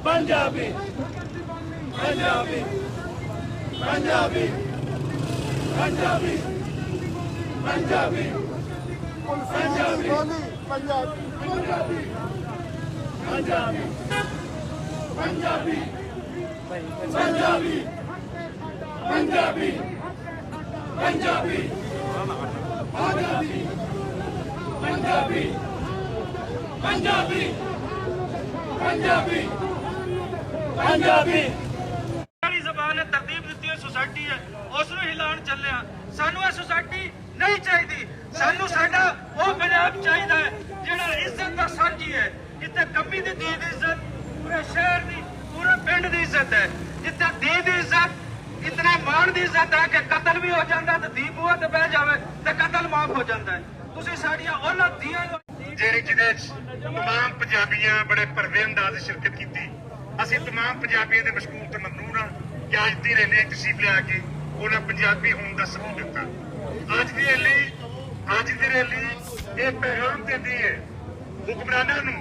पंजाबी पंजाबी पंजाबी पंजाबी पंजाबी पंजाबी पंजाबी पंजाबी पंजाबी पंजाबी पंजाबी पंजाबी पंजाबी पंजाबी पंजाबी पंजाबी सारी ज़बान ने तरतीब दी है सोसाइटी है उसनूं हिलाउण चले सानू ये सोसाइटी नहीं चाहिए सानू साडा वो पंजाब चाहिए जिहड़ा इज्जत दा सांझी है जिथे कमी दी धी दी इज्जत पूरे शहर दी पूरे पिंड दी इज्जत है जिथे धी दी इज्जत इतना मान दी इज्जत है कि कतल भी हो जाता तो धी बूहे ते बह जावे तो कतल माफ हो जाता है तुसीं साडियां उन्हां धीआं ਜਿਹਦੇ तमाम पंजाबियां बड़े भरवे अंदाज शिरकत की। ਅਸੀਂ तमाम पंजाबियों के मशकूर तो ममनून हाँ कि अज की रैली तशरीफ लिया के उन्हें पंजाबी होने का सबूत दिता। अज की रैली ये पैगाम देती है हुक्मरानों